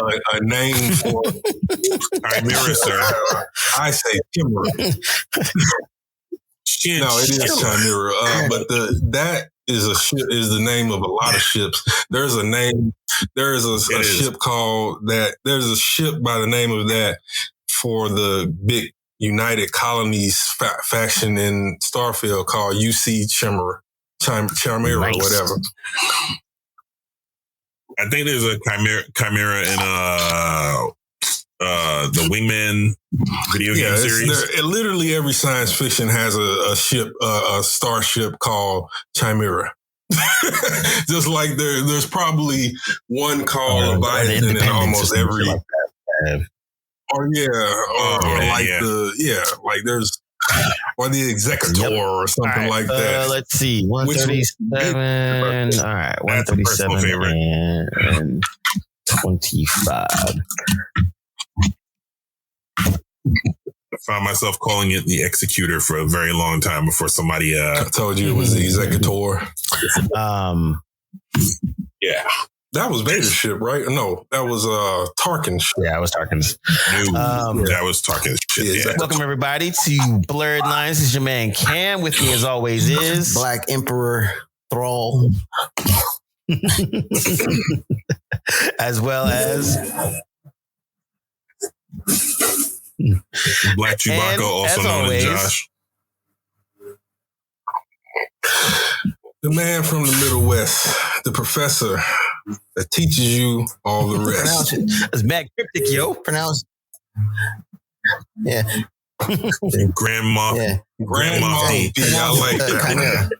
like a name for Chimera, sir. I say Chimera. No, it is Chimera. But that is the name of a lot of ships. There's a name. There is a ship called that. There's a ship by the name of that for the big United Colonies faction in Starfield called UC Chimera, Chimera, nice. Or whatever. I think there's a Chimera in the Wingman video game series. Literally every science fiction has a ship, a starship called Chimera. Just like there's probably one called Leviathan in almost every. Like there's or the Executor or something like that. Let's see, 137. All right, 137 and 25. I found myself calling it the Executor for a very long time before somebody. I told you it was the Executor. Yeah. That was Vader's ship, right? No, that was Tarkin's ship. Yeah, it was Tarkin's. That was Tarkin's ship. Yeah. Welcome everybody to Blerdlines. This is your man Cam. With me as always is Black Emperor Thrall. as well as Black Chewbacca, also known as Josh. The man from the Middle West, the professor that teaches you all the rest. It's mad cryptic, yo. Pronounce. Yeah. Grandma. Yeah. Grandma. I like that.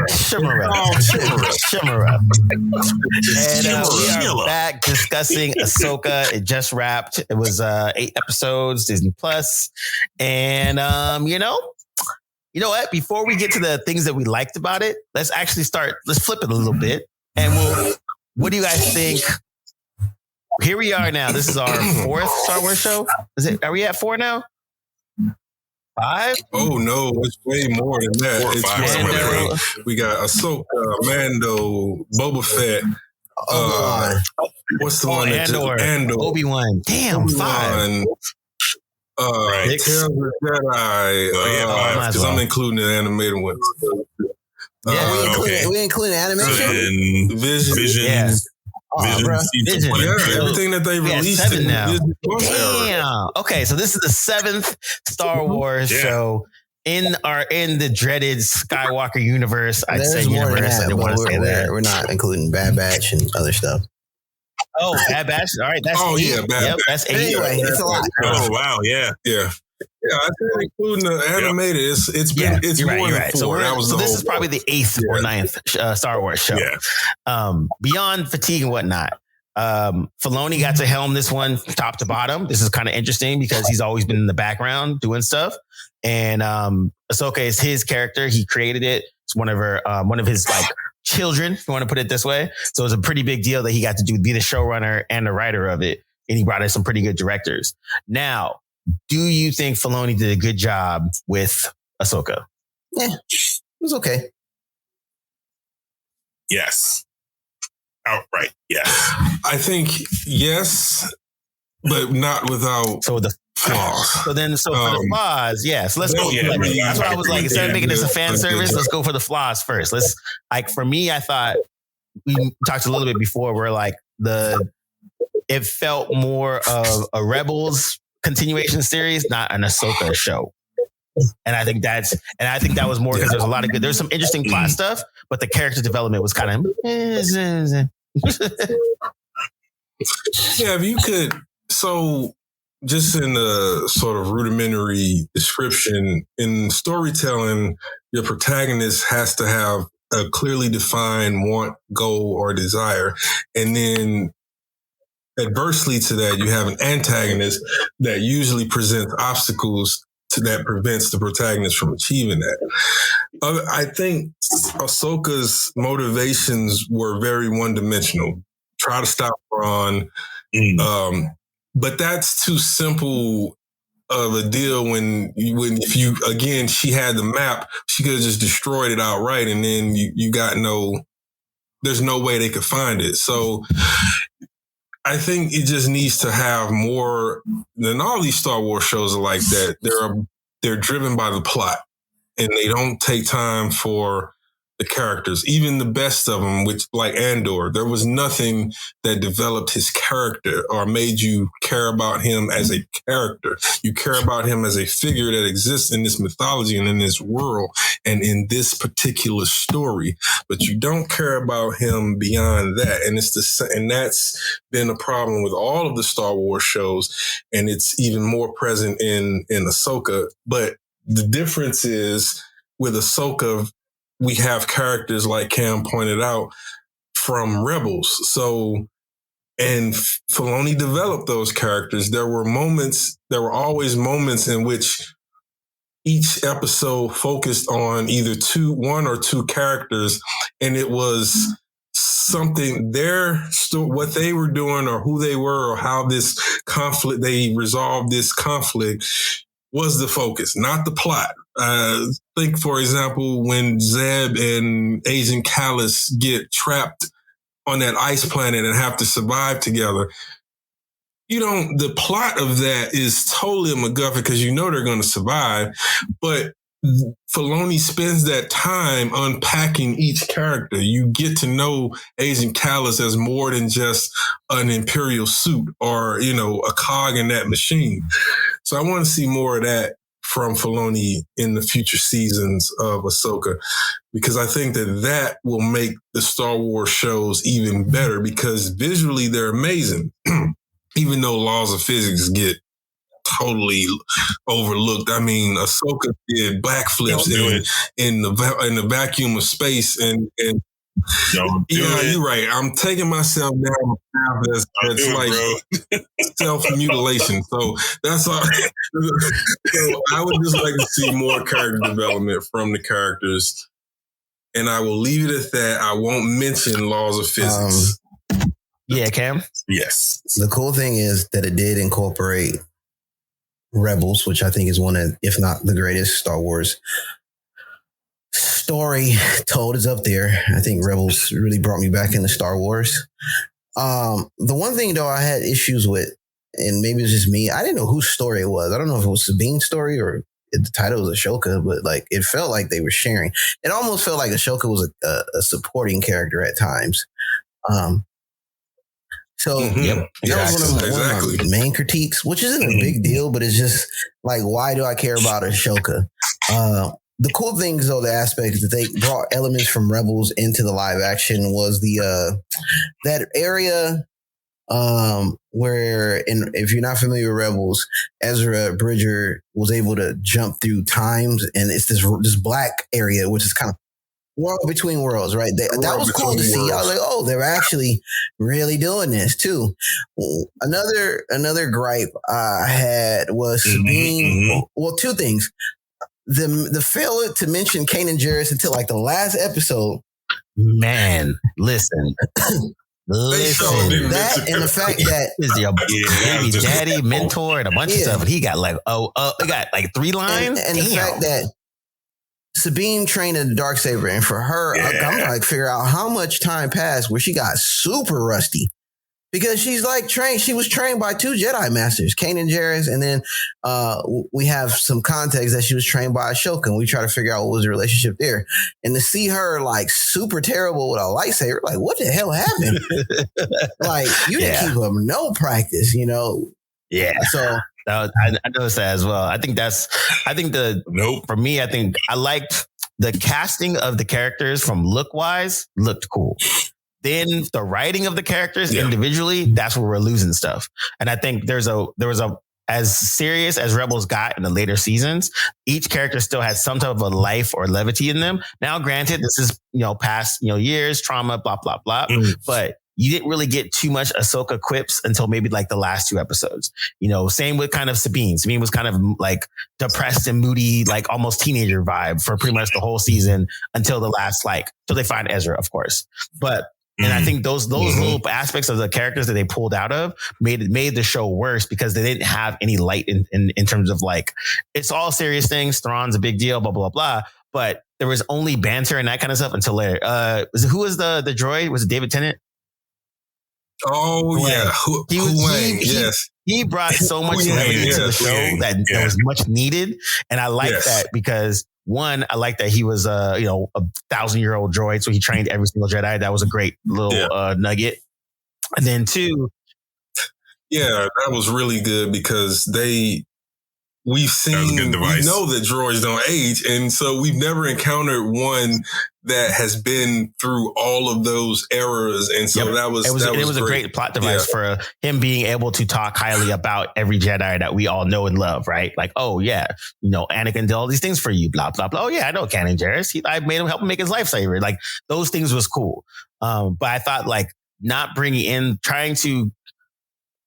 Shimmer up. And we are back discussing Ahsoka. It just wrapped. It was 8 episodes, Disney Plus. And you know what? Before we get to the things that we liked about it, let's flip it a little bit. And what do you guys think? Here we are now. This is our 4th Star Wars show. Are we at 4 now? 5? Oh no, it's way more than that. 4 or 5. We got Ahsoka, Mando, Boba Fett. What's the one? Andor. Obi-Wan. Damn, Obi-Wan, 5. Tales of the Jedi. Because I'm including the animated ones. We include animation. Vision. Yeah. Vision. Everything that they released in now. Disney Plus Damn. era. Okay, so this is the 7th Star Wars show in the dreaded Skywalker universe. I'd say universe. I didn't want to say that. We're not including Bad Batch and other stuff. Oh, Bad Batch. All right, that's 8. Bad Batch. That's 8. Anyway, it's a lot. Oh wow, yeah. Yeah, I think including the animated, it's you're more right. than 4. So this is probably the 8th or 9th Star Wars show. Yeah. Beyond fatigue and whatnot. Filoni got to helm this one top to bottom. This is kind of interesting because he's always been in the background doing stuff. And Ahsoka is his character. He created it. It's one of his like children, if you want to put it this way. So it's a pretty big deal that he got to be the showrunner and the writer of it. And he brought in some pretty good directors. Now, do you think Filoni did a good job with Ahsoka? Yeah, it was okay. Yes. Outright, yes. I think yes, but not without flaws. So for the flaws, yes. Let's go. That's what I was like. Instead of making this a fan service, let's go for the flaws first. For me, I thought we talked a little bit before where it felt more of a Rebels continuation series, not an Ahsoka show. And I think that was more because there's some interesting plot stuff, but the character development was kind of. Yeah, if you could. So, just in the sort of rudimentary description, in storytelling, your protagonist has to have a clearly defined want, goal, or desire, and then. Adversely to that, you have an antagonist that usually presents obstacles that prevents the protagonist from achieving that. I think Ahsoka's motivations were very one-dimensional. Try to stop Thrawn, but that's too simple of a deal. If she had the map, she could have just destroyed it outright, and then you got no there's no way they could find it. So I think it just needs to have more than all these Star Wars shows are like that. They're driven by the plot and they don't take time for the characters, even the best of them, which like Andor, there was nothing that developed his character or made you care about him as a character. You care about him as a figure that exists in this mythology and in this world and in this particular story, but you don't care about him beyond that. And and that's been a problem with all of the Star Wars shows. And it's even more present in Ahsoka. But the difference is with Ahsoka, we have characters like Cam pointed out from Rebels. So, and Filoni developed those characters. There were always moments in which each episode focused on either one or two characters, and it was something what they were doing or who they were or how they resolved this conflict was the focus, not the plot. Think, for example, when Zeb and Agent Callus get trapped on that ice planet and have to survive together. The plot of that is totally a MacGuffin because they're going to survive, but Filoni spends that time unpacking each character. You get to know Agent Callus as more than just an Imperial suit or, a cog in that machine. So I want to see more of that from Filoni in the future seasons of Ahsoka, because I think that will make the Star Wars shows even better because visually they're amazing, even though laws of physics get totally overlooked. I mean, Ahsoka did backflips in the vacuum of space, and you're right. I'm taking myself down a path that's like self-mutilation. So that's all. So I would just like to see more character development from the characters, and I will leave it at that. I won't mention laws of physics. Yeah, Cam? Yes. The cool thing is that it did incorporate Rebels, which I think is one of, if not the greatest Star Wars story told, is up there. I think Rebels really brought me back into Star Wars. The one thing though I had issues with, and maybe it's just me, I didn't know whose story it was. I don't know if it was Sabine's story or if the title was Ahsoka, but like it felt like they were sharing. It almost felt like Ahsoka was a supporting character at times. So that was one of my main critiques, which isn't a big deal, but it's just like, why do I care about Ahsoka? The cool things, though, the aspect that they brought elements from Rebels into the live action was that area where, if you're not familiar with Rebels, Ezra Bridger was able to jump through times, and it's this black area, which is kind of world between worlds, right? That was cool to see. I was like, oh, they're actually really doing this too. Another gripe I had was Sabine. Well, two things. The failure to mention Kanan Jarrus until like the last episode. Man, listen. That and the fact that is your baby daddy, mentor, and a bunch of stuff. And he got like, he got like 3 lines. And the fact that Sabine trained in the Darksaber, and for her, I'm trying to figure out how much time passed where she got super rusty. Because she's like trained, she was trained by 2 Jedi Masters, Kanan Jarrus, and then we have some context that she was trained by Ahsoka, and we try to figure out what was the relationship there. And to see her like super terrible with a lightsaber, like what the hell happened? Like you didn't keep up no practice, Yeah. So I noticed that as well. I think for me, I think I liked the casting of the characters from look wise looked cool. Then the writing of the characters individually, that's where we're losing stuff. And I think there was a as serious as Rebels got in the later seasons, each character still had some type of a life or levity in them. Now, granted, this is, past, years, trauma, blah, blah, blah. But you didn't really get too much Ahsoka quips until maybe like the last 2 episodes. Same with kind of Sabine. Sabine was kind of like depressed and moody, like almost teenager vibe for pretty much the whole season until the last, till they find Ezra, of course. And I think those little aspects of the characters that they pulled out of made the show worse because they didn't have any light in terms of like, it's all serious things. Thrawn's a big deal, blah, blah, blah. but there was only banter and that kind of stuff until later. Who was the droid? Was it David Tennant? Oh yeah, yes. He brought so much levity to the show that was much needed, and I like that because one, I like that he was a 1,000-year-old droid, so he trained every single Jedi. That was a great little nugget. And then two, that was really good because we've seen, we know that droids don't age. And so we've never encountered one that has been through all of those eras. And so it was a great plot device for him being able to talk highly about every Jedi that we all know and love, right? Like, oh yeah, Anakin did all these things for you, blah, blah, blah. Oh yeah, I know Canon Jarrus. I made him help him make his lightsaber. Like those things was cool. But I thought like not bringing in, trying to,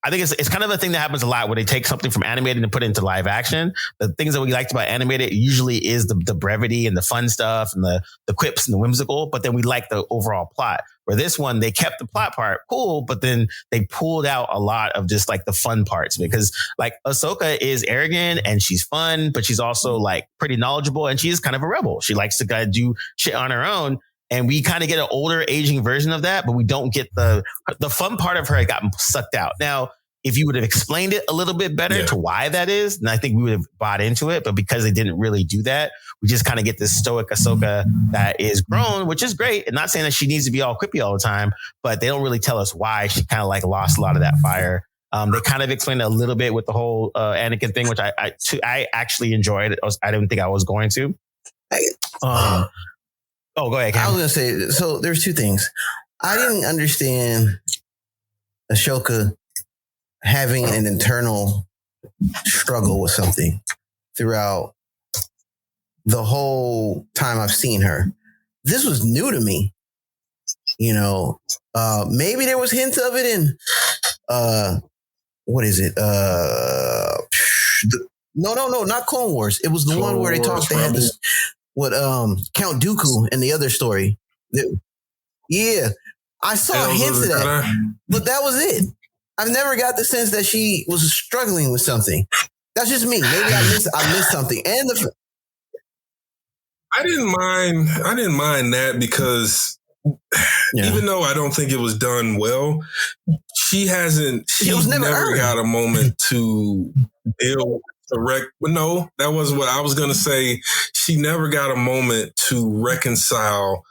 I think it's kind of a thing that happens a lot where they take something from animated and put it into live action. The things that we liked about animated usually is the brevity and the fun stuff and the quips and the whimsical, but then we like the overall plot. Where this one, they kept the plot part cool, but then they pulled out a lot of just like the fun parts because like Ahsoka is arrogant and she's fun, but she's also like pretty knowledgeable and she is kind of a rebel. She likes to kind of do shit on her own. And we kind of get an older aging version of that, but we don't get the fun part of her got sucked out. Now, if you would have explained it a little bit better to why that is, then I think we would have bought into it. But because they didn't really do that, we just kind of get this stoic Ahsoka that is grown, which is great. And not saying that she needs to be all quippy all the time, but they don't really tell us why she kind of like lost a lot of that fire. They kind of explained a little bit with the whole Anakin thing, which I actually enjoyed. I didn't think I was going to. Go ahead, Cam. I was going to say, so there's two things. I didn't understand Ahsoka having an internal struggle with something throughout the whole time I've seen her. This was new to me. Maybe there was hints of it in, what is it? No, not Clone Wars. It was the one where they talked, they had this, Count Dooku in the other story. I saw hints of that, but that was it. I've never got the sense that she was struggling with something. That's just me. Maybe I missed something. And I didn't mind that because even though I don't think it was done well, she never got a moment to build direct. But no, that wasn't what I was going to say. She never got a moment to reconcile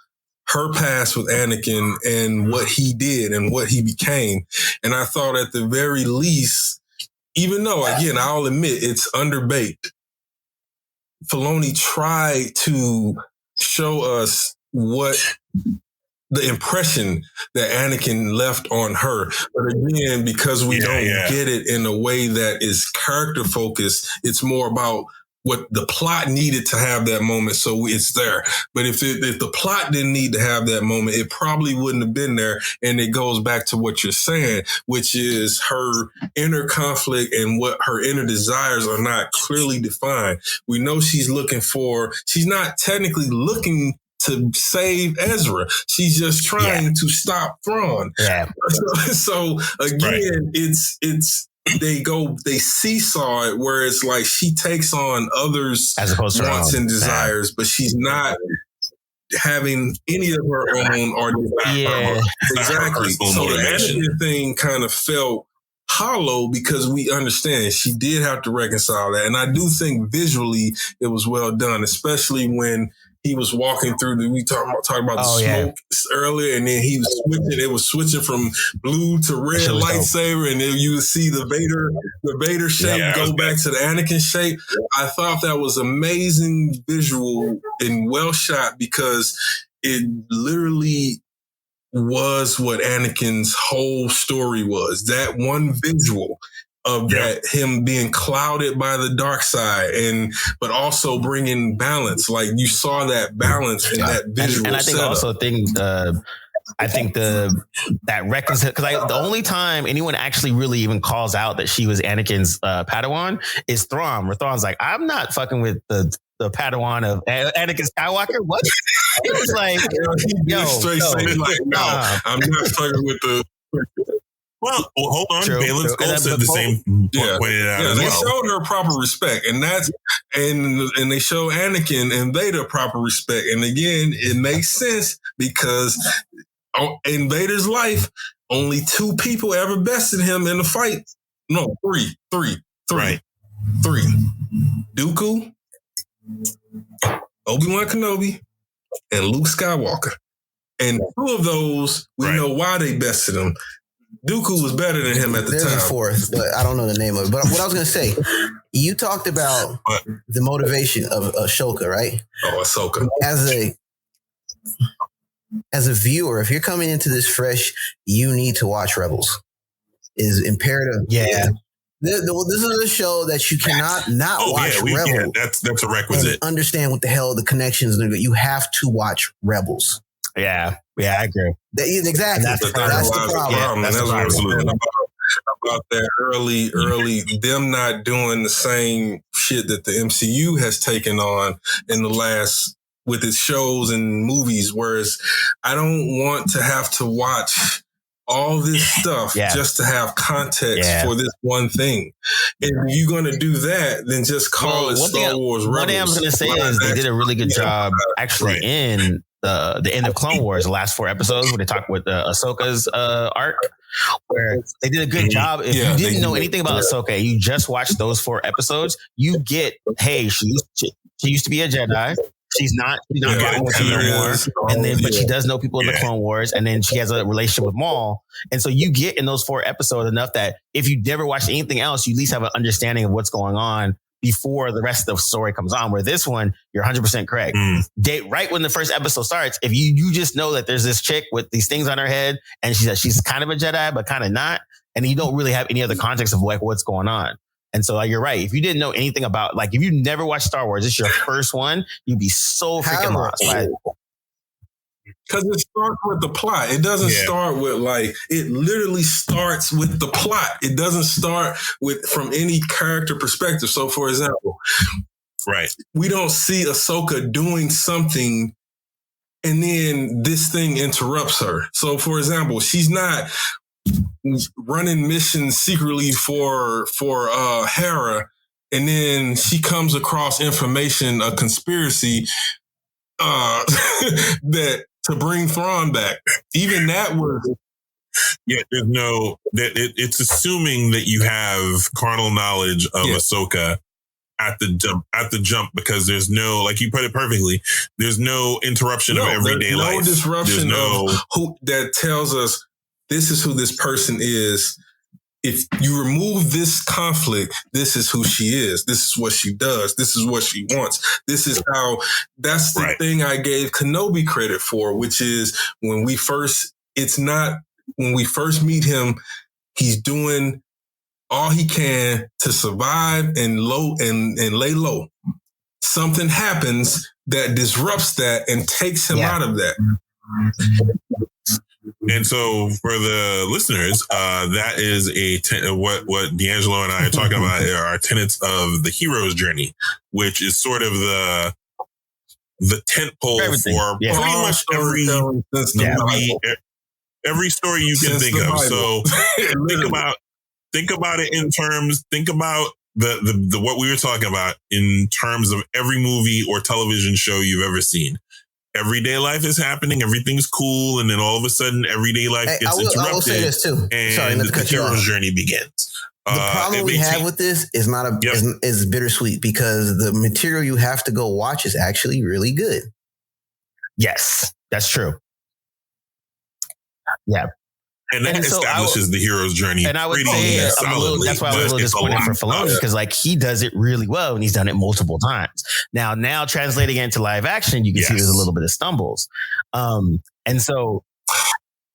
her past with Anakin and what he did and what he became. And I thought at the very least, even though, again, I'll admit it's underbaked, Filoni tried to show us what the impression that Anakin left on her. But again, because we don't get it in a way that is character focused, it's more about what the plot needed to have that moment, so it's there. But if the plot didn't need to have that moment, it probably wouldn't have been there. And it goes back to what you're saying, which is her inner conflict and what her inner desires are not clearly defined. We know she's not technically looking to save Ezra. She's just trying to stop Thrawn. Yeah. So again, they seesaw it where it's like she takes on others' wants and desires, but she's not having any of her own or desires. Exactly. So the Anakin thing kind of felt hollow because we understand she did have to reconcile that. And I do think visually it was well done, especially when he was walking through we talked about the smoke earlier, and then he was switching from blue to red lightsaber, and then you would see the Vader shape go back to the Anakin shape. I thought that was amazing visual and well shot because it literally was what Anakin's whole story was. That one visual of that, him being clouded by the dark side, but also bringing balance. Like you saw that balance in that visual. And I think that reconcile, because the only time anyone actually really even calls out that she was Anakin's Padawan is Thrawn, where Thrawn's like, I'm not fucking with the Padawan of Anakin Skywalker. What? It was like, I'm not fucking with the. Well, hold on. True. Balin Skull said the same. Pointed it out as they well. showed her proper respect, and they show Anakin and Vader proper respect, and again, it makes sense because in Vader's life, only 2 people ever bested him in a fight. No, three. Right. 3. Dooku, Obi-Wan Kenobi, and Luke Skywalker. And 2 of those, we know why they bested him. Dooku was better than him at the time. There's a 4th, but I don't know the name of it. But what I was going to say, you talked about the motivation of Ahsoka, right? Oh, Ahsoka. As a viewer, if you're coming into this fresh, you need to watch Rebels. Is imperative. Yeah. This is a show that you cannot watch Rebels. Yeah, that's a requisite. And understand what the hell the connections are. You have to watch Rebels. Yeah, I agree. Exactly. That's the problem. Yeah, that's the problem. About that early, them not doing the same shit that the MCU has taken on in the last, with its shows and movies, whereas I don't want to have to watch all this stuff just to have context for this one thing. And if you're going to do that, then just call it Star Wars Rebels. One thing I was going to say is they did a really good job actually in the end of Clone Wars, the last 4 episodes where they talk with Ahsoka's arc, where they did a good job. If you didn't know anything about Ahsoka and you just watched those 4 episodes, you get, hey, she used to be a Jedi. She's not fighting with him anymore. And then, but she does know people in the Clone Wars, and then she has a relationship with Maul. And so you get in those 4 episodes enough that if you never watched anything else, you at least have an understanding of what's going on before the rest of the story comes on. Where this one, you're 100% correct. Right when the first episode starts, if you just know that there's this chick with these things on her head, and she's kind of a Jedi, but kind of not, and you don't really have any other context of like what's going on. And so you're right. If you didn't know anything about, like, if you never watched Star Wars, it's your first one, you'd be so freaking lost. Because it starts with the plot. It doesn't start with it literally starts with the plot. It doesn't start from any character perspective. So for example, we don't see Ahsoka doing something and then this thing interrupts her. So for example, she's not running missions secretly for Hera, and then she comes across information, a conspiracy that to bring Thrawn back. Even that was there's no that it's assuming that you have carnal knowledge of Ahsoka at the jump because there's no, like you put it perfectly, there's no interruption of everyday life. No disruption of who that tells us this is who this person is. If you remove this conflict, this is who she is. This is what she does. This is what she wants. This is how, that's the thing I gave Kenobi credit for, which is when we first meet him, he's doing all he can to survive and lay low. Something happens that disrupts that and takes him out of that. And so for the listeners, that is what D'Angelo and I are talking about are tenets of the hero's journey, which is sort of the tent pole for pretty much every story you can think of. So think about it in terms, think about the what we were talking about in terms of every movie or television show you've ever seen. Everyday life is happening. Everything's cool. And then all of a sudden, everyday life gets interrupted. I will say this too. And the hero's journey begins. The problem we have with this is is bittersweet because the material you have to go watch is actually really good. Yes, that's true. Yeah. And that establishes the hero's journey. And I would say that's why I was a little disappointed for Filoni because he does it really well and he's done it multiple times. Now translating it into live action, you can see there's a little bit of stumbles. And so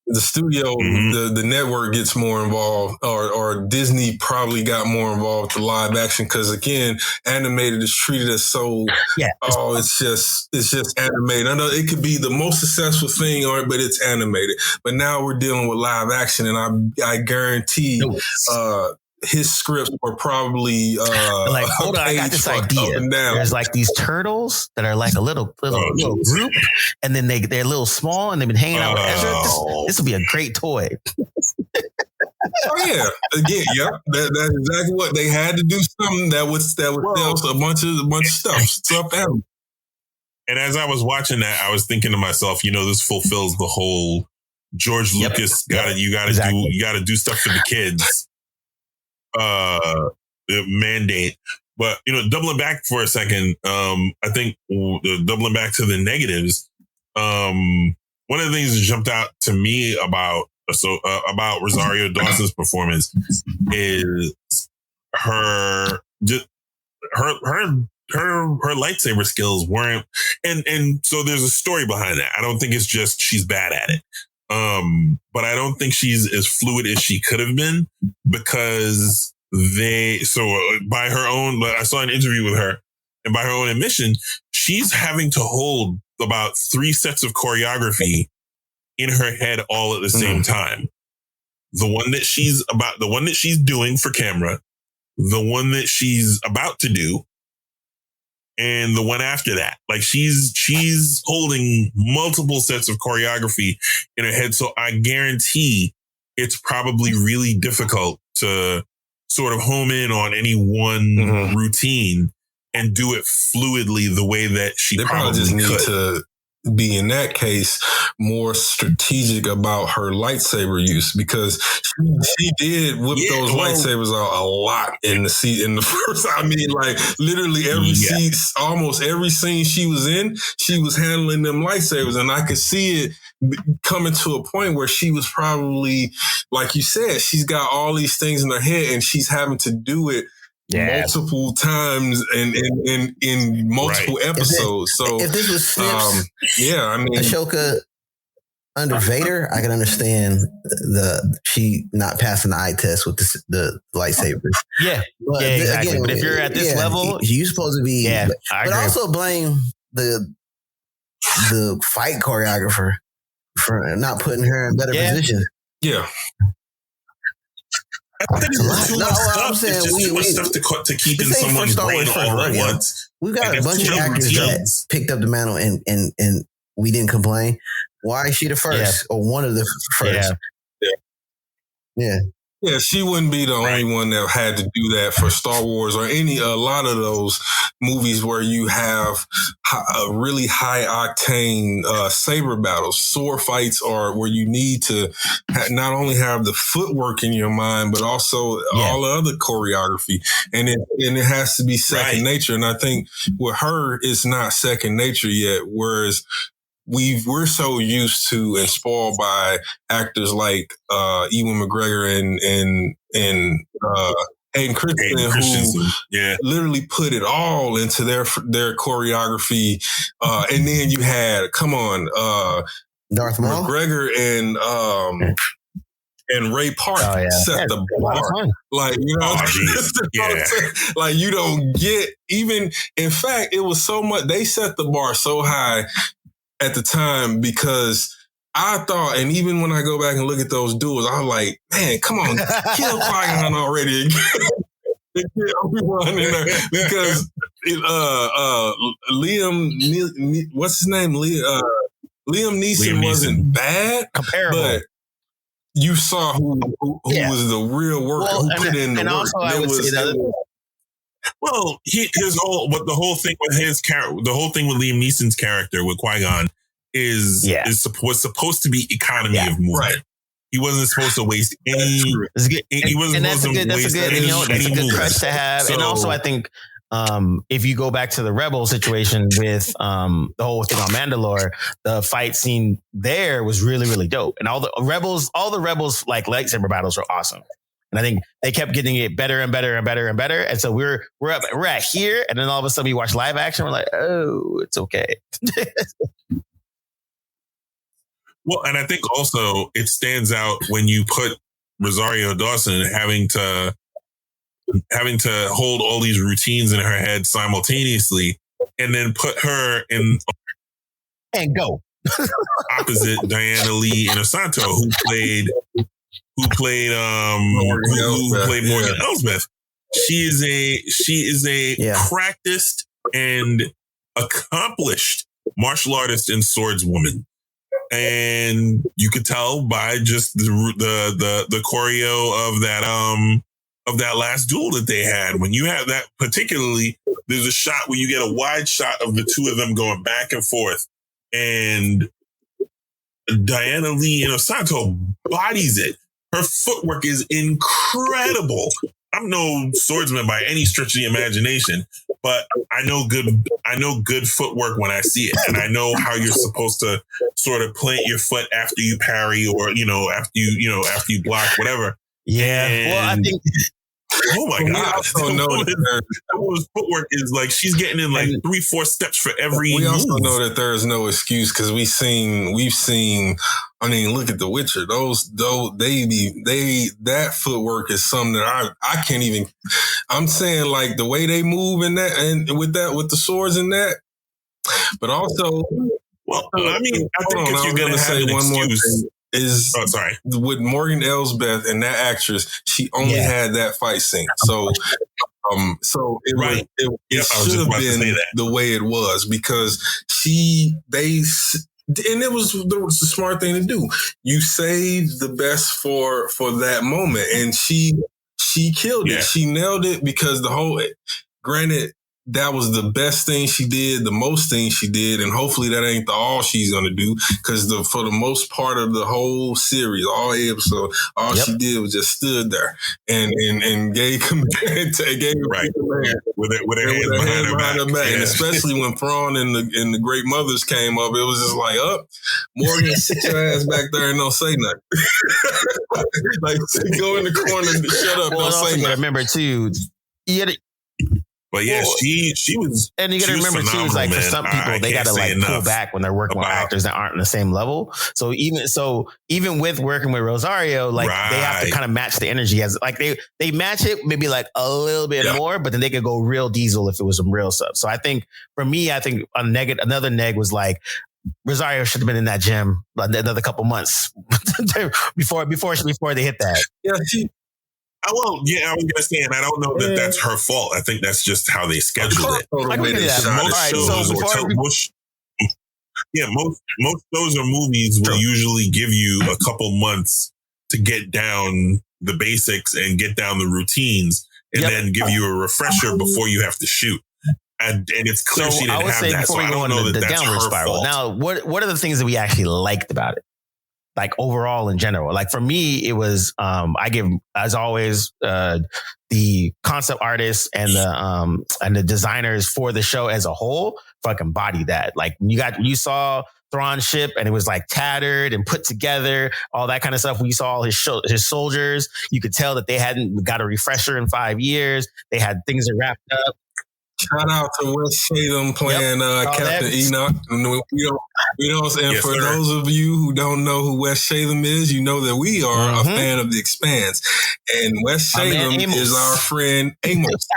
the studio, the network gets more involved, or Disney probably got more involved with live action because again, animated is treated as so. It's just animated. I know it could be the most successful thing, but it's animated. But now we're dealing with live action, and I guarantee his scripts were probably hold on, I got this idea. There's like these turtles that are like a little group, and then they're a little small, and they've been hanging out with Ezra. This will be a great toy. Oh yeah, again, yep. That's exactly what they had to do. Something that would sell a bunch of stuff out. And as I was watching that, I was thinking to myself, this fulfills the whole George Lucas you gotta do stuff for the kids mandate. But doubling back for a second, I think doubling back to the negatives. One of the things that jumped out to me about Rosario Dawson's performance is her lightsaber skills weren't, and so there's a story behind that. I don't think it's just she's bad at it. But I don't think she's as fluid as she could have been because by her own, I saw an interview with her, and by her own admission, she's having to hold about 3 sets of choreography in her head all at the same time. The one that she's doing for camera, the one that she's about to do, and the one after that. Like she's holding multiple sets of choreography in her head. So I guarantee it's probably really difficult to sort of home in on any one routine and do it fluidly the way that she probably just need could. To be, in that case, more strategic about her lightsaber use, because she did whip those lightsabers out a lot in the first. I mean, like literally every scene, almost every scene she was in, she was handling them lightsabers, and I could see it coming to a point where she was probably, like you said, she's got all these things in her head, and she's having to do it multiple times and in multiple episodes. If this was Snips, I mean, Ahsoka under Vader, I can understand she not passing the eye test with the lightsabers. Yeah, but exactly. Again, but if you're at this level, you're supposed to be. Yeah, but also blame the fight choreographer for not putting her in better position. Yeah. I think it's too much stuff. It's just too much stuff to keep in someone's brain all at once. We've got a bunch of actors that picked up the mantle and we didn't complain. Why is she the first or one of the first? Yeah. Yeah, she wouldn't be the only one that had to do that for Star Wars or a lot of those movies where you have a really high octane saber battles, sword fights, or where you need to not only have the footwork in your mind, but also all the other choreography. And it has to be second nature. And I think with her, it's not second nature yet. Whereas we're so used to and spoiled by actors like Ewan McGregor and Hayden Christensen, who literally put it all into their choreography. And then you had, Darth Maul, McGregor and Ray Park set the bar. Like, like you don't get even. In fact, it was so much. They set the bar so high at the time, because I thought, and even when I go back and look at those duels, I was like, man, come on, kill Qui-Gon already. Because Liam, what's his name? Liam Neeson wasn't bad, comparable, but you saw who was the real worker, who put in the work. Also, I would say that. Well, the whole thing with his character, the whole thing with Liam Neeson's character with Qui-Gon was supposed to be economy of movement. Right. He wasn't supposed to waste any. He wasn't supposed to waste any. That's a good crutch to have. So, and also, I think if you go back to the Rebel situation with the whole thing on Mandalore, the fight scene there was really, really dope, and all the rebels like lightsaber battles are awesome. And I think they kept getting it better and better and better and better. And so we're at here, and then all of a sudden we watch live action. We're like, oh, it's okay. Well, and I think also it stands out when you put Rosario Dawson having to hold all these routines in her head simultaneously, and then put her in and go opposite Diana Lee Inosanto, who played Morgan Elsbeth. She is a practiced and accomplished martial artist and swordswoman. And you could tell by just the choreo of that last duel that they had. When you have that, particularly, there's a shot where you get a wide shot of the two of them going back and forth, and Diana Lee Inosanto bodies it. Her footwork is incredible. I'm no swordsman by any stretch of the imagination, but I know good footwork when I see it, and I know how you're supposed to sort of plant your foot after you parry, or after you block, whatever. Yeah. Well, I think. Oh my God! That woman's footwork is like she's getting in like 3-4 steps for every. We also move. know that there is no excuse because we've seen. I mean, look at The Witcher. That footwork is something that I can't even. I'm saying like the way they move in that and with the swords in that, but also. Well, I mean, I think if you're going to say one more thing. With Morgan Elsbeth and that actress, she only had that fight scene. So it should have been the way it was because and it was the smart thing to do. You save the best for that moment, and she killed it. She nailed it because granted, that was the best thing she did, the most thing she did, and hopefully that ain't all she's gonna do. Because for the most part of the whole series, all episode, she did was just stood there and gave command with her hands behind her back. And especially when Thrawn and the Great Mothers came up, it was just like, Morgan, sit your ass back there and don't say nothing. Like go in the corner, shut up, don't say nothing. Remember too, But yeah, she was. And you got to remember too, it's like for some people, they got to like pull back when they're working with actors that aren't on the same level. So even with working with Rosario, like they have to kind of match the energy as like they match it maybe like a little bit more, but then they could go real diesel if it was some real stuff. So I think for me, another neg was like Rosario should have been in that gym another couple months before they hit that. Yeah. I was going to say, and I don't know that that's her fault. I think that's just how they scheduled it. Most shows or movies will usually give you a couple months to get down the basics and get down the routines, and then give you a refresher before you have to shoot. And it's clear she didn't have that. So I don't know that that's her fault. Now, what are the things that we actually liked about it? Like overall in general, like for me, it was, I give, as always, the concept artists and the designers for the show as a whole fucking body that. Like you saw Thrawn's ship and it was like tattered and put together, all that kind of stuff. When you saw all his soldiers, you could tell that they hadn't got a refresher in 5 years. They had things that wrapped up. Shout out to Wes Chatham playing Captain Enoch. We don't. And for those of you who don't know who Wes Chatham is, you know that we are a fan of The Expanse, and Wes Chatham is our friend Amos.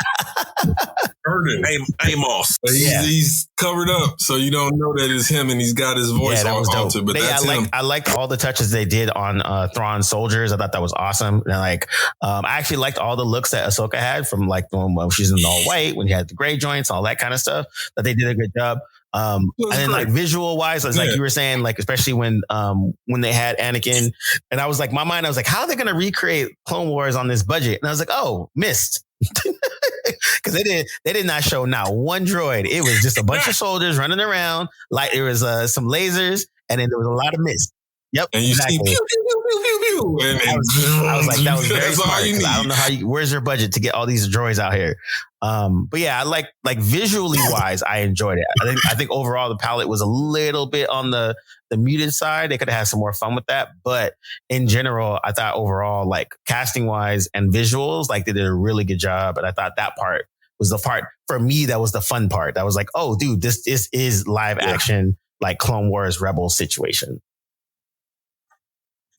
Amos. He's covered up, so you don't know that it's him, and he's got his voice altered. But that's him. I liked all the touches they did on Thrawn's soldiers. I thought that was awesome. And I actually liked all the looks that Ahsoka had from like when she's in all white, when you had the gray joints, all that kind of stuff. That they did a good job. And then like visual wise, like you were saying, like especially when they had Anakin, and I was like, I was like, how are they going to recreate Clone Wars on this budget? And I was like, missed. Because they did not show not one droid. It was just a bunch of soldiers running around. Like there was some lasers, and then there was a lot of mist. Yep, and you see, pew, pew, pew, pew, pew, and I was like, that was very smart. I don't know where's your budget to get all these droids out here. But yeah, I like visually wise, I enjoyed it. I think overall the palette was a little bit on the muted side. They could have had some more fun with that, but in general, I thought overall, like casting wise and visuals, like they did a really good job. And I thought that part was the part for me that was the fun part. That was like, oh, dude, this is live action, like Clone Wars Rebels situation.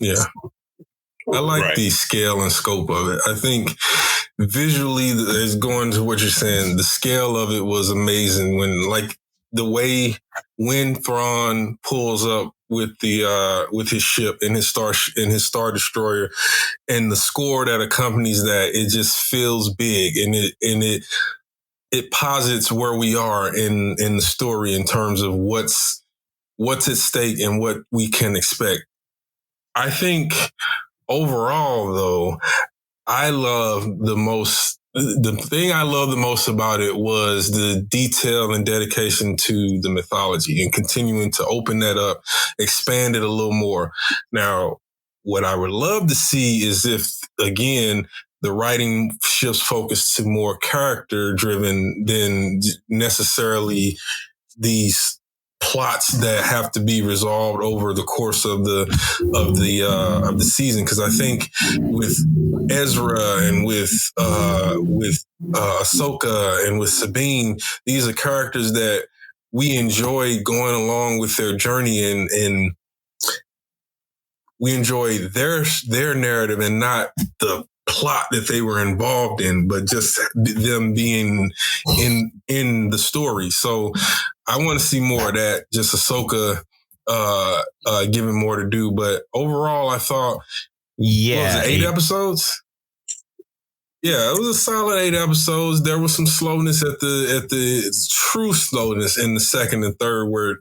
Yeah. I like the scale and scope of it. I think visually, is going to what you're saying, the scale of it was amazing when, like, the way when Thrawn pulls up with with his ship and his Star Destroyer and the score that accompanies that, it just feels big and it posits where we are in the story in terms of what's what's at stake and what we can expect. I think overall, though, the thing I love the most about it was the detail and dedication to the mythology and continuing to open that up, expand it a little more. Now, what I would love to see is if, again, the writing shifts focus to more character driven than necessarily these plots that have to be resolved over the course of the season. Because I think with Ezra and with Ahsoka and with Sabine, these are characters that we enjoy going along with their journey, and we enjoy their narrative and not the plot that they were involved in, but just them being in the story. So I want to see more of that, just Ahsoka given more to do. But overall, I thought, what was it, 8 episodes? Yeah, it was a solid 8 episodes. There was some slowness at the true slowness in the second and third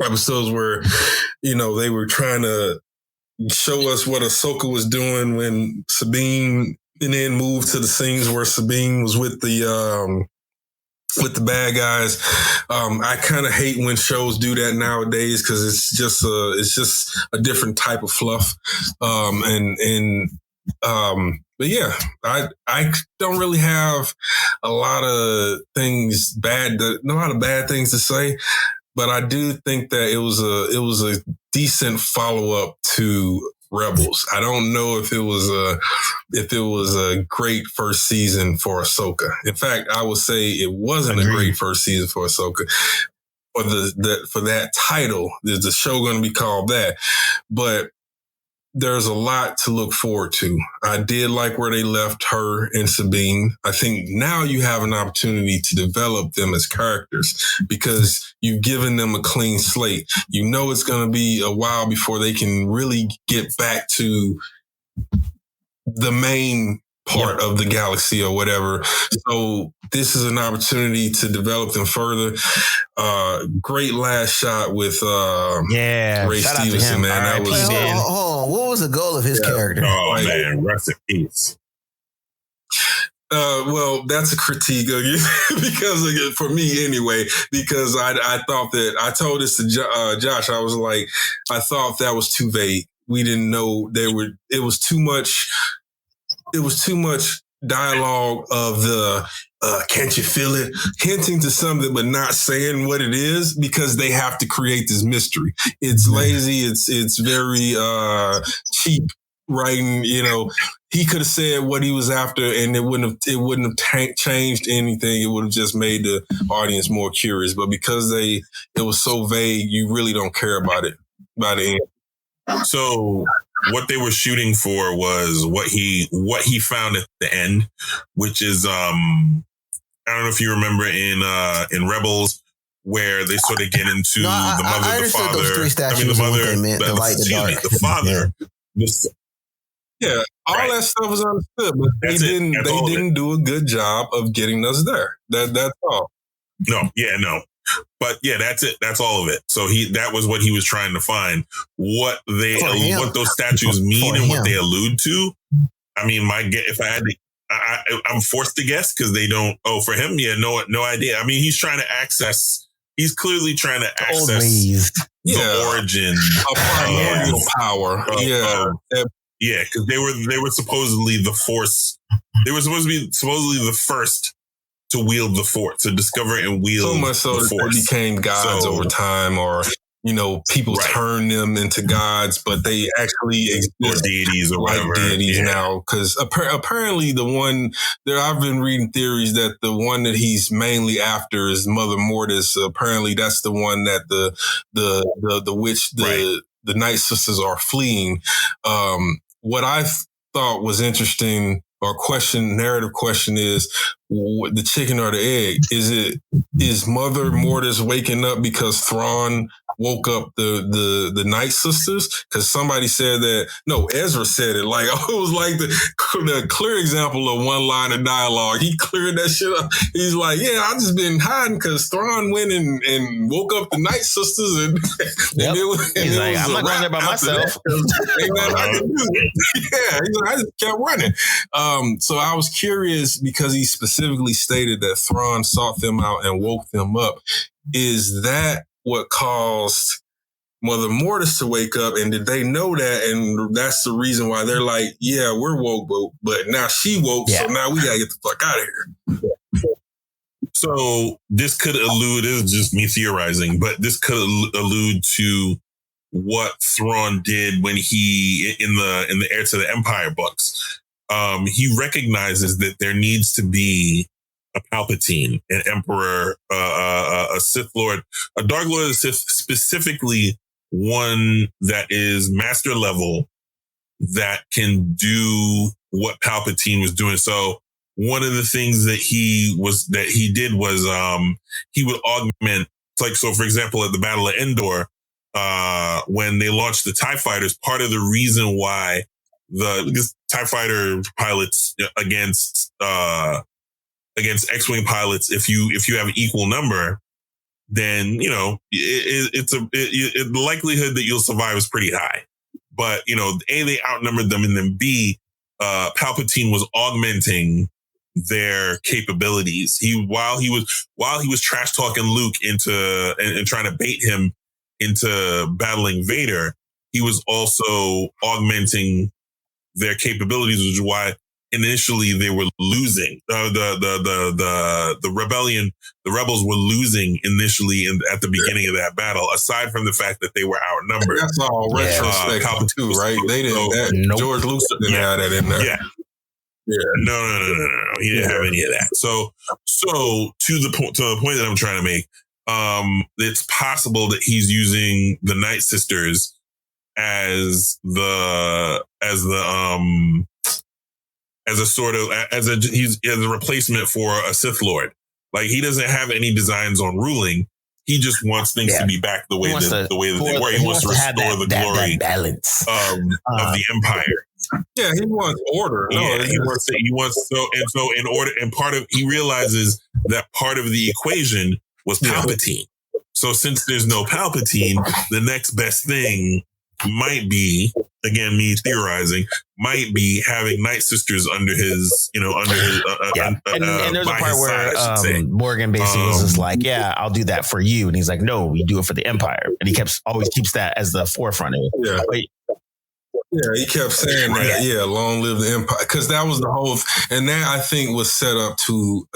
episodes where, they were trying to show us what Ahsoka was doing when Sabine, and then moved to the scenes where Sabine was with the bad guys. I kind of hate when shows do that nowadays because it's just a different type of fluff. But yeah, I don't really have a lot of bad things to say. But I do think that it was a decent follow up to Rebels. I don't know if it was a great first season for Ahsoka. In fact, I would say it wasn't a great first season for Ahsoka. For that title, is the show going to be called that? But there's a lot to look forward to. I did like where they left her and Sabine. I think now you have an opportunity to develop them as characters because you've given them a clean slate. You know it's going to be a while before they can really get back to the main part of the galaxy or whatever. So this is an opportunity to develop them further. Great last shot with Ray Stevenson, man. That was hold on. What was the goal of his character? Oh man, rest in peace. Well, that's a critique because for me anyway, because I thought that I told this to Josh. I was like, I thought that was too vague. We didn't know it was too much. It was too much dialogue of the can't you feel it? Hinting to something but not saying what it is because they have to create this mystery. It's lazy. It's very cheap writing. He could have said what he was after and it wouldn't have changed anything. It would have just made the audience more curious. But because it was so vague, you really don't care about it by the end. So what they were shooting for was what he found at the end, which is I don't know if you remember in Rebels where they sort of get into the mother, the father. Those 3 statues, the mother, the light, the dark, the father. Yeah, all that stuff was understood, but they didn't do a good job of getting us there. That's all. No. But yeah, that's it. That's all of it. So that was what he was trying to find. What those statues mean and what they allude to. I mean, if I had to, I'm forced to guess because they don't. Oh, for him, yeah, no idea. I mean, he's clearly trying to access the origin of primordial power. Yeah, because they were supposedly the Force. They were supposed to be the first to wield the Force, to discover and wield so much so that they became gods over time, or people turn them into gods, but they actually exist or deities or whatever. Deities now, because apparently the one there, I've been reading theories that the one that he's mainly after is Mother Mortis. Apparently, that's the one that the witch, the Night Sisters are fleeing. What I thought was interesting, or narrative question is, the chicken or the egg? Is Mother Mortis waking up because Thrawn woke up the Night Sisters? Because somebody said that. No, Ezra said it. Like, it was like the clear example of one line of dialogue. He cleared that shit up. He's like, yeah, I just been hiding because Thrawn went and woke up the Night Sisters, and he's like, I'm not going there by myself. Ain't nothing I can do. Yeah, he's like, I just kept running. So I was curious because he specifically stated that Thrawn sought them out and woke them up. Is that what caused Mother Mortis to wake up? And did they know that? And that's the reason why they're like, yeah, we're woke, but now she woke, so now we gotta get the fuck out of here. So this could allude, this is just me theorizing, but this could allude to what Thrawn did when he, in the Heir to the Empire books. He recognizes that there needs to be a Palpatine, an Emperor, a Sith Lord, a Dark Lord of the Sith, specifically one that is master level, that can do what Palpatine was doing. So one of the things that he did was he would augment, like, so for example, at the Battle of Endor, when they launched the TIE fighters, part of the reason why because TIE fighter pilots against X-Wing pilots, if you have an equal number, then, you know, the likelihood that you'll survive is pretty high. But, you know, A, they outnumbered them, and then B, Palpatine was augmenting their capabilities. While he was trash talking Luke into and trying to bait him into battling Vader, he was also augmenting their capabilities, which is why initially they were losing. The rebels were losing initially at the beginning of that battle, aside from the fact that they were outnumbered. That's all retrospect too, right? They didn't. George Lucas didn't have that in there. Yeah. No. He didn't have any of that. So to the point that I'm trying to make, it's possible that he's using the Night Sisters as a replacement for a Sith Lord. Like, he doesn't have any designs on ruling. He just wants things to be back the way that they were. He wants to restore the glory balance of the Empire. Yeah, he wants order. He wants in order, and he realizes that part of the equation was Palpatine. So since there's no Palpatine, the next best thing might be, again, me theorizing, might be having Night Sisters under his. And there's a part where Morgan basically was just like, yeah, I'll do that for you. And he's like, no, we do it for the Empire. And he always keeps that as the forefront of it. Yeah, he kept saying that. Yeah, long live the Empire. Because that was the whole, and that I think was set up to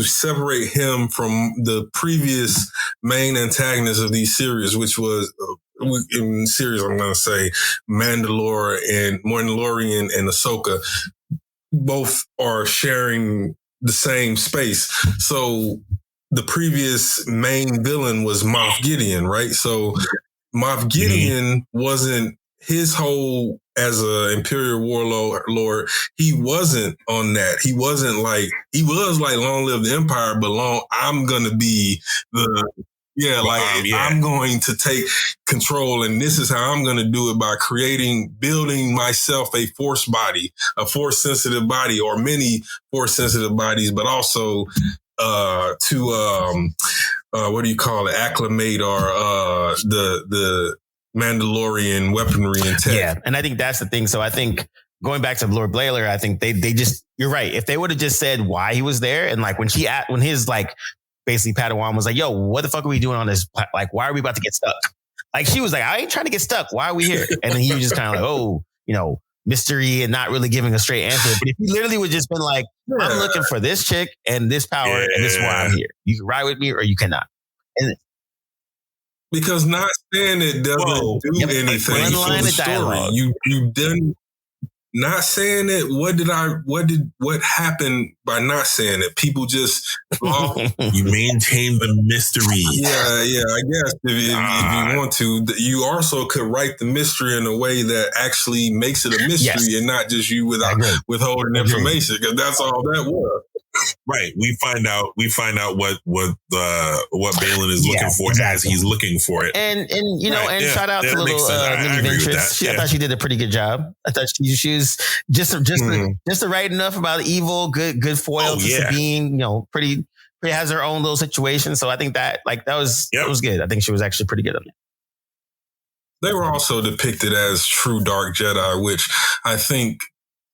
separate him from the previous main antagonist of these series, which was, in series, I'm going to say Mandalorian and Ahsoka. Both are sharing the same space. So the previous main villain was Moff Gideon, right? So Moff Gideon wasn't his whole as a Imperial warlord. He wasn't on that. He wasn't like, he was like, long live the Empire, but I'm going to be I'm going to take control, and this is how I'm going to do it, by building myself a force body, a force sensitive body, or many force sensitive bodies, but also acclimate or the Mandalorian weaponry and tech. Yeah, and I think that's the thing. So I think going back to Lord Blair, I think they just, you're right. If they would have just said why he was there, and like when his like basically Padawan was like, yo, what the fuck are we doing on this? Like, why are we about to get stuck? Like, she was like, I ain't trying to get stuck. Why are we here? And then he was just kind of like, oh, you know, mystery, and not really giving a straight answer. But if he literally would just been like, I'm looking for this chick and this power, and this is why I'm here. You can ride with me or you cannot. And because not saying it doesn't do anything for the story. You didn't. not saying it, what happened by not saying it? People just you maintain the mystery. Yeah. I guess if you want to, you also could write the mystery in a way that actually makes it a mystery and not just you withholding information, because that's all that was. Right. We find out what Baylan is looking for as he's looking for it. And shout out to little Minnie Ventress. I thought she did a pretty good job. I thought she was just the right enough about evil, good foil to Sabine, pretty has her own little situation. So I think that was good. I think she was actually pretty good on it. They were also depicted as true dark Jedi, which I think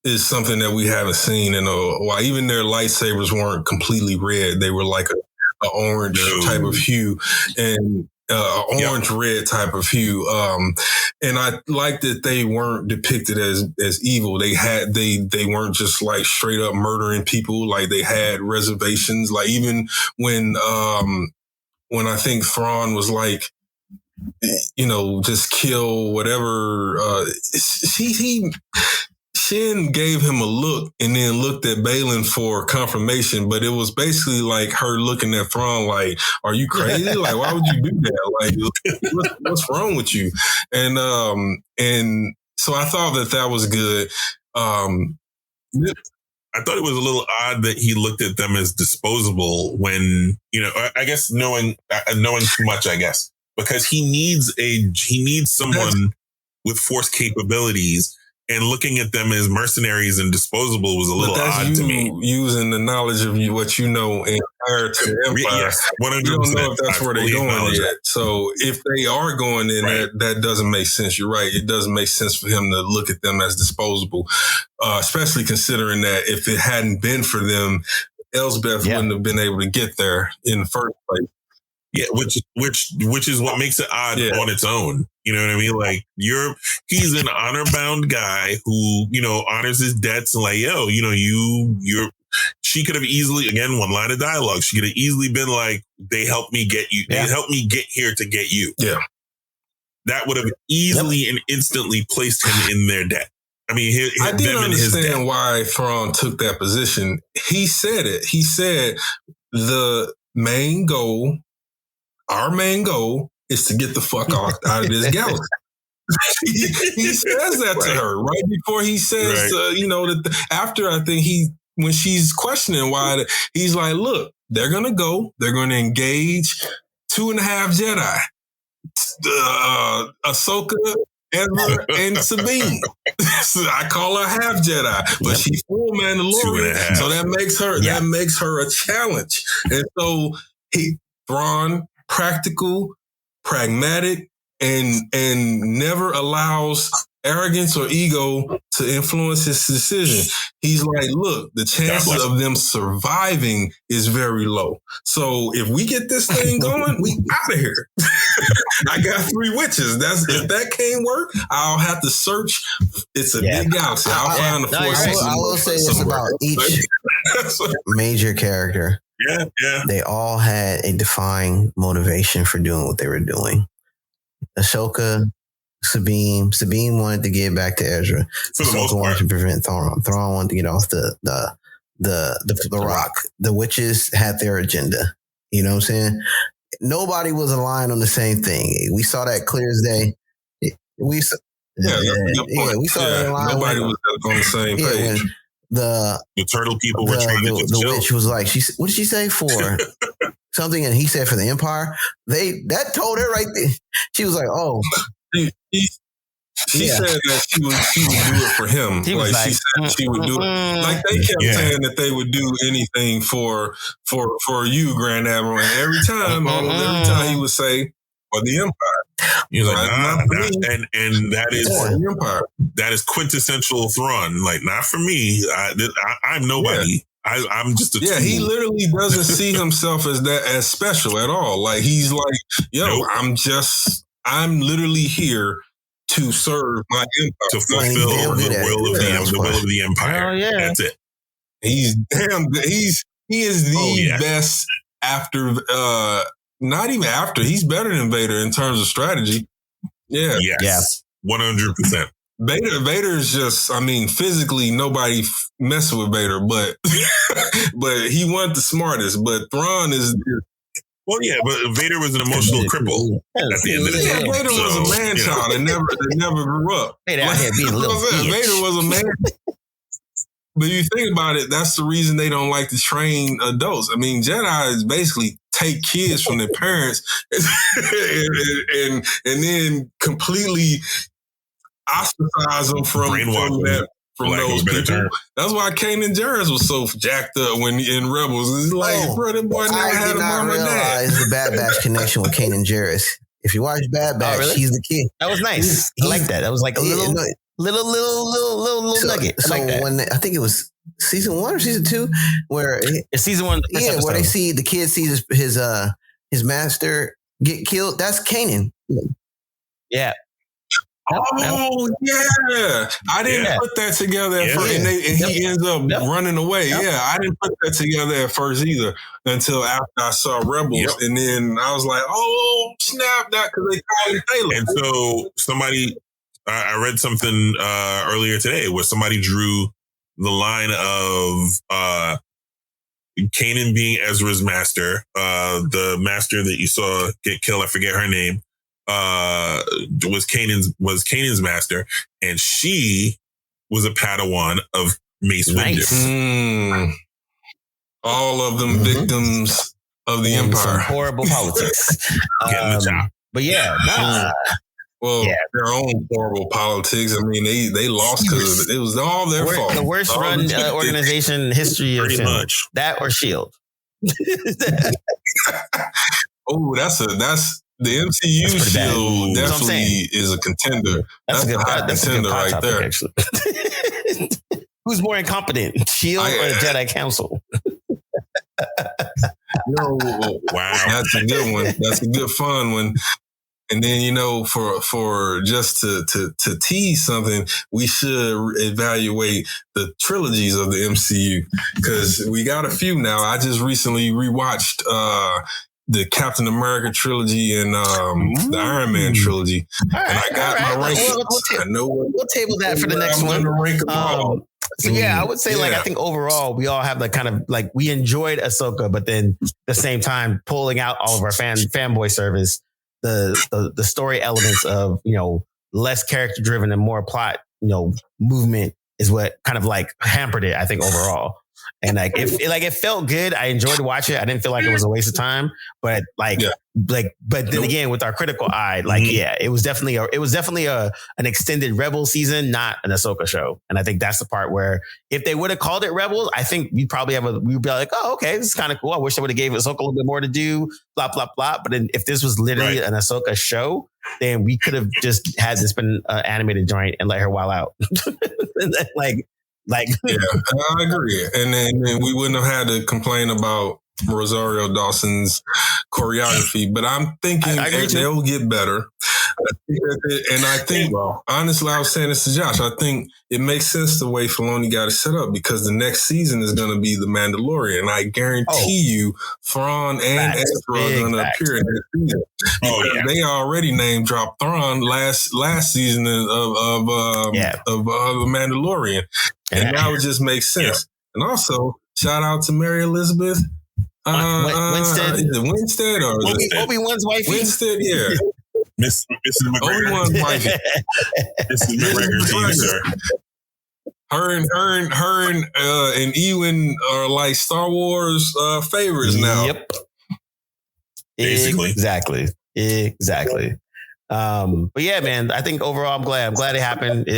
is something that we haven't seen in a while. Even their lightsabers weren't completely red. They were like an orange type of hue and orange red type of hue. And I like that they weren't depicted as evil. They weren't just like straight up murdering people. Like they had reservations. Like even when I think Thrawn was like, just kill whatever, Shin gave him a look and then looked at Baylan for confirmation, but it was basically like her looking at Thrawn like, are you crazy? Like, why would you do that? Like, what's wrong with you? And so I thought that was good. I thought it was a little odd that he looked at them as disposable when, I guess knowing too much, I guess, because he needs someone with force capabilities. And looking at them as mercenaries and disposable was a little odd to me. Using the knowledge of what you know and prior to the Empire. Yes, 100%. You don't know if that's where they're going yet. So if they are going in, that doesn't make sense. You're right. It doesn't make sense for him to look at them as disposable, especially considering that if it hadn't been for them, Elsbeth wouldn't have been able to get there in the first place. Yeah, which is what makes it odd on its own. You know what I mean? Like he's an honor bound guy who, honors his debts and like, she could have easily, again, one line of dialogue. She could have easily been like, they helped me get you. They helped me get here to get you. Yeah. That would have easily and instantly placed him in their debt. I mean, I didn't understand why Thrawn took that position. He said it. He said our main goal is to get the fuck out of this galaxy. he says that to her right before he says, after I think when she's questioning why, he's like, look, they're going to go, they're going to engage 2.5 Jedi, Ahsoka, Ezra, and Sabine. So I call her half Jedi, but she's full Mandalorian. So that makes her a challenge. And so Thrawn, practical, pragmatic, and never allows arrogance or ego to influence his decision. He's like, look, the chances of them surviving is very low. So if we get this thing going, we out of here. I got 3 witches. If that can't work, I'll have to search. It's a big galaxy. I'll find the forces. I will say this about each major character. Yeah. They all had a defined motivation for doing what they were doing. Ahsoka, Sabine wanted to get back to Ezra. Ahsoka wanted to prevent Thrawn. Thrawn wanted to get off the rock. The witches had their agenda. You know what I'm saying? Nobody was aligned on the same thing. We saw that clear as day. We saw that aligned. Nobody was on the same page. The turtle people were trying to the witch was like, what did she say for something? And he said for the Empire. That told her right there. She was like, oh. She said that she would do it for him. She said she would do it. Like they kept saying that they would do anything for you, Grand Admiral. And every time he would say, for the Empire. He was like, and that is quintessential Thrawn. Like, not for me. I'm nobody. Yeah. I'm just a tool. He literally doesn't see himself as special at all. Like he's like, I'm literally here to serve my empire, to fulfill the will of the Empire. Oh, yeah. That's it. He is the best after. Not even after. He's better than Vader in terms of strategy. Yeah. Yes. 100%. Vader's just, I mean, physically nobody messing with Vader, but but he wasn't the smartest. But Thrawn is. Well, yeah, but Vader was an emotional cripple at the end of the day. Vader was a man child that never grew up. Vader out here being a little bitch. Vader was a man. But you think about it, that's the reason they don't like to train adults. I mean, Jedi basically take kids from their parents and then completely ostracize them from those people. That's why Kanan Jarrus was so jacked up when in Rebels. It's like, bro, that boy never had a mom and dad. The Bad Batch connection with Kanan Jarrus. If you watch Bad Batch, really? He's the kid. That was nice. I like that. That was like a little nugget. So like when I think it was season 1 or season 2, where it's season 1, where they see the kid sees his master get killed. That's Kanan. Yeah. Oh yeah, I didn't put that together at first, and he ends up running away. Yep. Yeah, I didn't put that together at first either until after I saw Rebels, and then I was like, "Oh snap!" That because they called him Taylor. And so I read something earlier today where somebody drew the line of Kanan being Ezra's master, the master that you saw get killed. I forget her name. Was Kanan's master, and she was a Padawan of Mace Windu. All of them victims of the Empire. Horrible politics. Getting the job. But yeah, their own horrible politics. I mean, they lost because it was all their fault. The worst run organization in history of film. Much. That or S.H.I.E.L.D. That's the MCU S.H.I.E.L.D. definitely is a contender. That's a hot contender right topic, there. Actually. Who's more incompetent, S.H.I.E.L.D. or the Jedi Council? Wow, that's a good one. That's a good fun one. And then, for just to tease something, we should evaluate the trilogies of the MCU because we got a few now. I just recently rewatched the Captain America trilogy and the Iron Man trilogy, and I got my rankings. We'll table that for the next one. So I would say I think overall we all have the kind of like we enjoyed Ahsoka, but then at the same time pulling out all of our fanboy service. The story elements of, less character driven and more plot, movement is what kind of like hampered it, I think, overall. And it felt good. I enjoyed watching it. I didn't feel like it was a waste of time, but but then again, with our critical eye, it was definitely an extended Rebel season, not an Ahsoka show. And I think that's the part where if they would have called it Rebels, I think we'd be like, oh, okay, this is kind of cool. I wish I would have gave Ahsoka a little bit more to do, blah, blah, blah. But then if this was literally an Ahsoka show, then we could have just had this been an animated joint and let her wild out. I agree. And then we wouldn't have had to complain about Rosario Dawson's choreography, but I'm thinking they'll get better. I think, honestly, I was saying this to Josh, I think it makes sense the way Filoni got it set up because the next season is going to be The Mandalorian. And I guarantee you, Thrawn and Ezra are going to appear in that season. They already name dropped Thrawn last season of The Mandalorian. And now it just makes sense. And also, shout out to Mary Elizabeth. Winstead? Is it Winstead or Obi-Wan's wifey? Winstead, yeah. Mrs. McGregor. Obi-Wan's wifey. Mrs. McGregor to you, sir. Her and Ewan are like Star Wars favorites now. Yep. Basically. Exactly. But yeah, man, I think overall I'm glad it happened.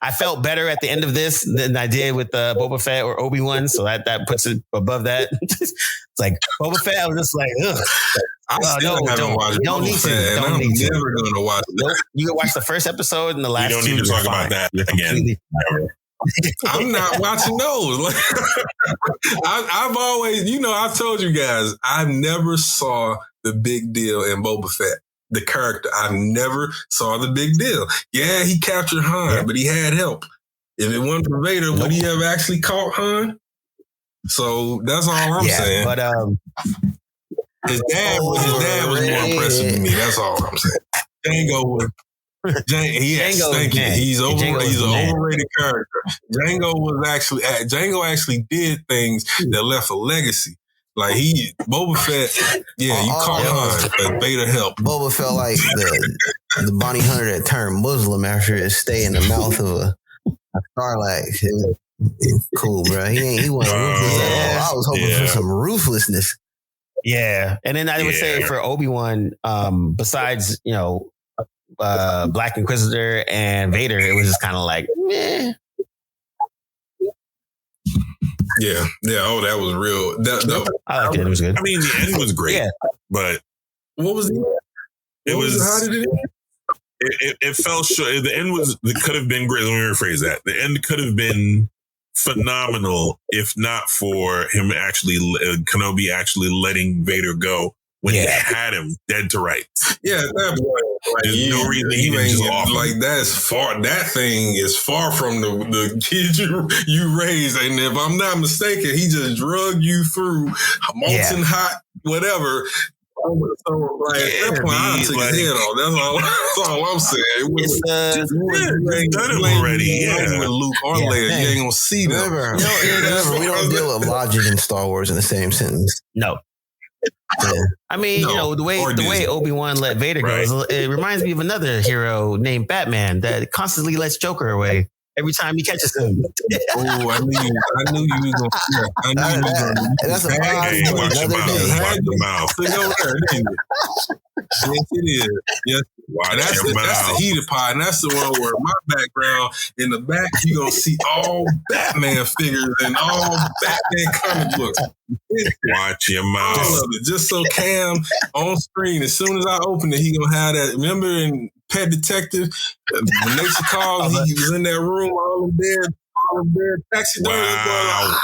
I felt better at the end of this than I did with Boba Fett or Obi-Wan. So that puts it above that. It's like Boba Fett, I was just like, ugh. Haven't watched don't need to. And I'm never going to watch it. Nope. You can watch the first episode and the last two. You don't need to talk about that again. I'm not watching those. I've always, I've told you guys, I've never saw the big deal in Boba Fett. The character, I never saw the big deal. Yeah, he captured Han, but he had help. If it wasn't for Vader, would he have actually caught Han? So that's all I'm saying. But his dad was more impressive than me. That's all I'm saying. Django was Yes, thank you. He's an overrated character. Django actually did things that left a legacy. Like Boba Fett, you caught Han, but Vader helped. Boba felt like the bounty hunter that turned Muslim after his stay in the mouth of a Sarlacc. Cool, bro. He wasn't ruthless at all. I was hoping for some ruthlessness. Yeah, and then I would say for Obi-Wan, besides Black Inquisitor and Vader, it was just kind of like, meh. Yeah. Oh, that was real. I liked it. It was good. I mean, the end was great, but what was the end? How did it end? It fell short. The end could have been great. Let me rephrase that. The end could have been phenomenal if not for him Kenobi actually letting Vader go when he had him dead to rights. Yeah, at that point, there's no reason he didn't just off him. Like that thing is far from the kid you raised. And if I'm not mistaken, he just drug you through molten hot whatever. So, at that point, I took his head off. That's all I'm saying. It's done him already. With Luke or Leia, you ain't gonna see them. We don't deal with logic in Star Wars in the same sentence. No. Yeah. I mean, the way Obi-Wan let Vader go, it reminds me of another hero named Batman that constantly lets Joker away every time he catches him. Oh, I knew you was going to. I knew you was going to. That's a vibe. Watch your mouth. Yes, it is. Yes. That's the heated part, and that's the one where my background in the back, you're going to see all Batman figures and all Batman comic books. Watch your mouth. All of it. Just so Cam on screen, as soon as I open it, he going to have that. Remember in Pet Detective, when Nature calls, he was in that room, all of dead taxi drivers.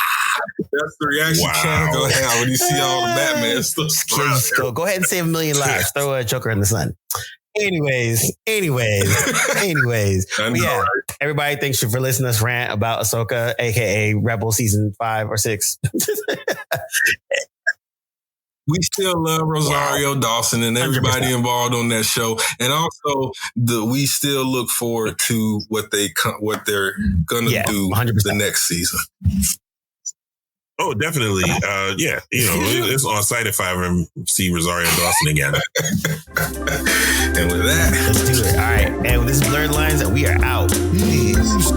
That's the reaction Cam gonna have when you see all the Batman stuff. Go ahead and save 1 million lives. Throw a Joker in the sun. Anyways. Everybody, thanks for listening to us rant about Ahsoka, aka Rebel season 5 or 6. We still love Rosario Dawson and everybody 100%. Involved on that show, and also we still look forward to what they're gonna do 100%. The next season. Oh, definitely. It's on site if I ever see Rosario Dawson again. And with that, let's do it. All right, and this is Blerdlines, and we are out. Peace.